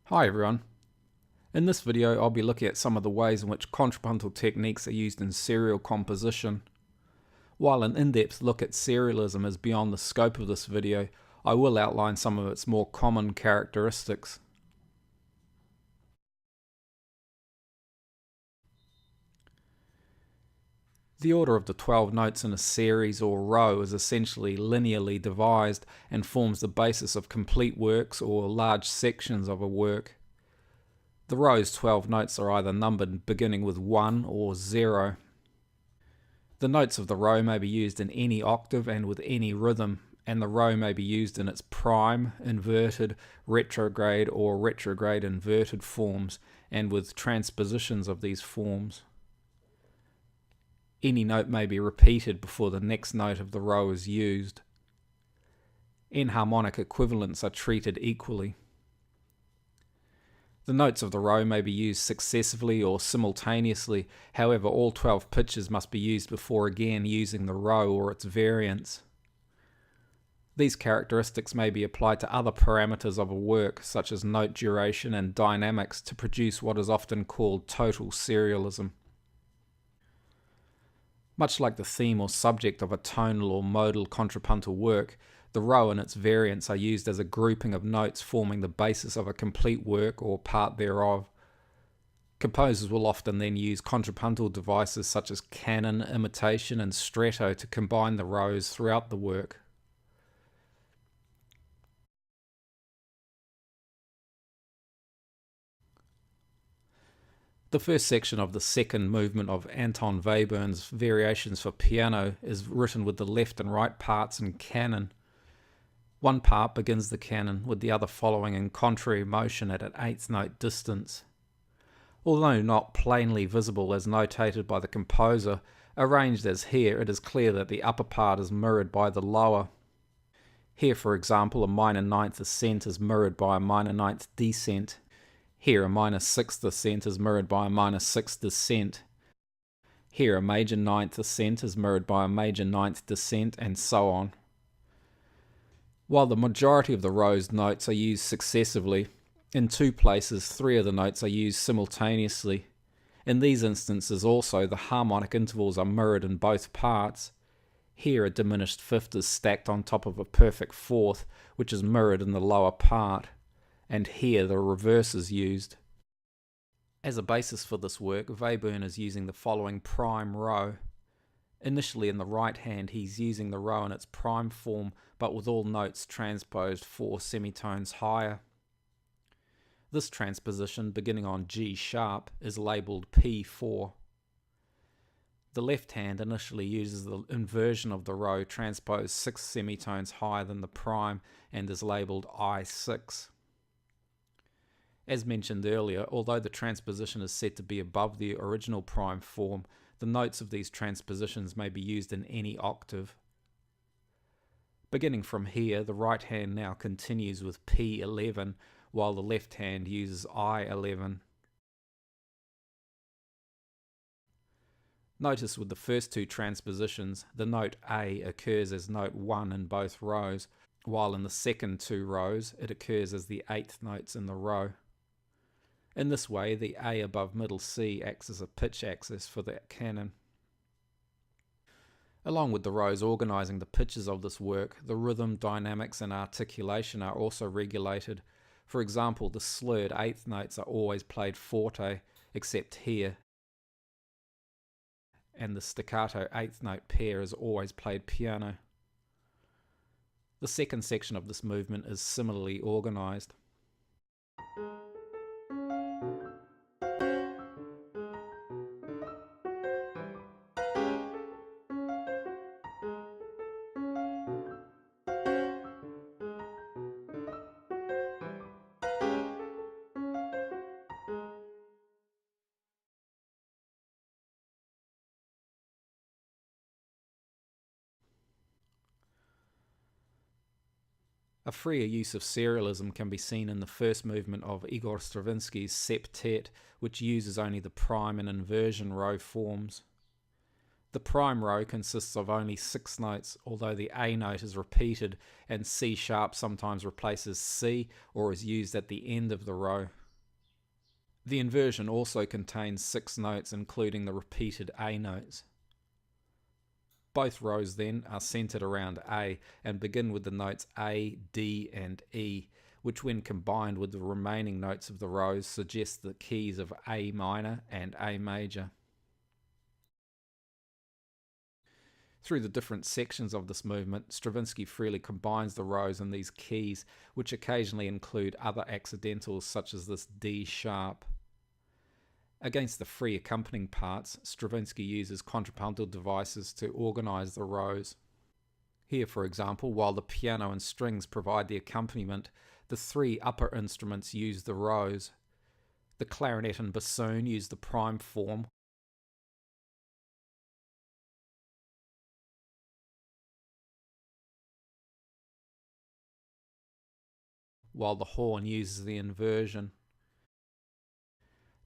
Hi everyone. In this video I'll be looking at some of the ways in which contrapuntal techniques are used in serial composition. While an in-depth look at serialism is beyond the scope of this video, I will outline some of its more common characteristics. The order of the 12 notes in a series or row is essentially linearly devised and forms the basis of complete works or large sections of a work. The row's 12 notes are either numbered beginning with 1 or 0. The notes of the row may be used in any octave and with any rhythm, and the row may be used in its prime, inverted, retrograde or retrograde inverted forms, and with transpositions of these forms. Any note may be repeated before the next note of the row is used. Enharmonic equivalents are treated equally. The notes of the row may be used successively or simultaneously, however all 12 pitches must be used before again using the row or its variants. These characteristics may be applied to other parameters of a work, such as note duration and dynamics, to produce what is often called total serialism. Much like the theme or subject of a tonal or modal contrapuntal work, the row and its variants are used as a grouping of notes forming the basis of a complete work or part thereof. Composers will often then use contrapuntal devices such as canon, imitation, and stretto to combine the rows throughout the work. The first section of the second movement of Anton Webern's Variations for Piano is written with the left and right parts in canon. One part begins the canon, with the other following in contrary motion at an eighth note distance. Although not plainly visible as notated by the composer, arranged as here, it is clear that the upper part is mirrored by the lower. Here, for example, a minor ninth ascent is mirrored by a minor ninth descent. Here, a minor sixth ascent is mirrored by a minor sixth descent. Here, a major ninth ascent is mirrored by a major ninth descent, and so on. While the majority of the row's notes are used successively, in two places 3 of the notes are used simultaneously. In these instances also the harmonic intervals are mirrored in both parts. Here a diminished fifth is stacked on top of a perfect fourth, which is mirrored in the lower part, and here the reverse is used. As a basis for this work, Webern is using the following prime row. Initially in the right hand he's using the row in its prime form, but with all notes transposed 4 semitones higher. This transposition, beginning on G sharp, is labelled P4. The left hand initially uses the inversion of the row transposed 6 semitones higher than the prime and is labelled I6. As mentioned earlier, although the transposition is said to be above the original prime form, the notes of these transpositions may be used in any octave. Beginning from here, the right hand now continues with P11, while the left hand uses I11. Notice with the first two transpositions, the note A occurs as note 1 in both rows, while in the second two rows it occurs as the 8th notes in the row. In this way, the A above middle C acts as a pitch axis for the canon. Along with the rows organising the pitches of this work, the rhythm, dynamics and articulation are also regulated. For example, the slurred 8th notes are always played forte, except here, and the staccato 8th note pair is always played piano. The second section of this movement is similarly organised. A freer use of serialism can be seen in the first movement of Igor Stravinsky's septet, which uses only the prime and inversion row forms. The prime row consists of only 6 notes, although the A note is repeated and C sharp sometimes replaces C or is used at the end of the row. The inversion also contains 6 notes, including the repeated A notes. Both rows then are centered around A and begin with the notes A, D and E, which when combined with the remaining notes of the rows suggest the keys of A minor and A major. Through the different sections of this movement, Stravinsky freely combines the rows in these keys, which occasionally include other accidentals such as this D sharp. Against the free accompanying parts, Stravinsky uses contrapuntal devices to organize the rows. Here, for example, while the piano and strings provide the accompaniment, the 3 upper instruments use the rows. The clarinet and bassoon use the prime form, while the horn uses the inversion.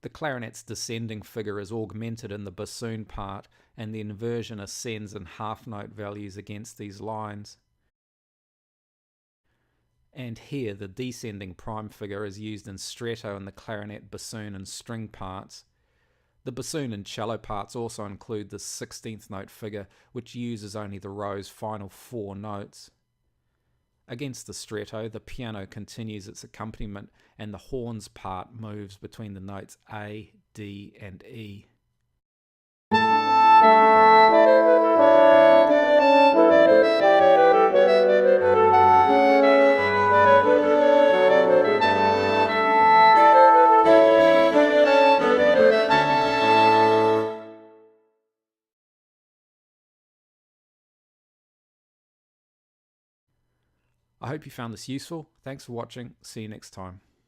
The clarinet's descending figure is augmented in the bassoon part, and the inversion ascends in half-note values against these lines. And here the descending prime figure is used in stretto in the clarinet, bassoon and string parts. The bassoon and cello parts also include the 16th note figure, which uses only the row's final 4 notes. Against the stretto, the piano continues its accompaniment and the horns part moves between the notes A, D and E. I hope you found this useful. Thanks for watching. See you next time.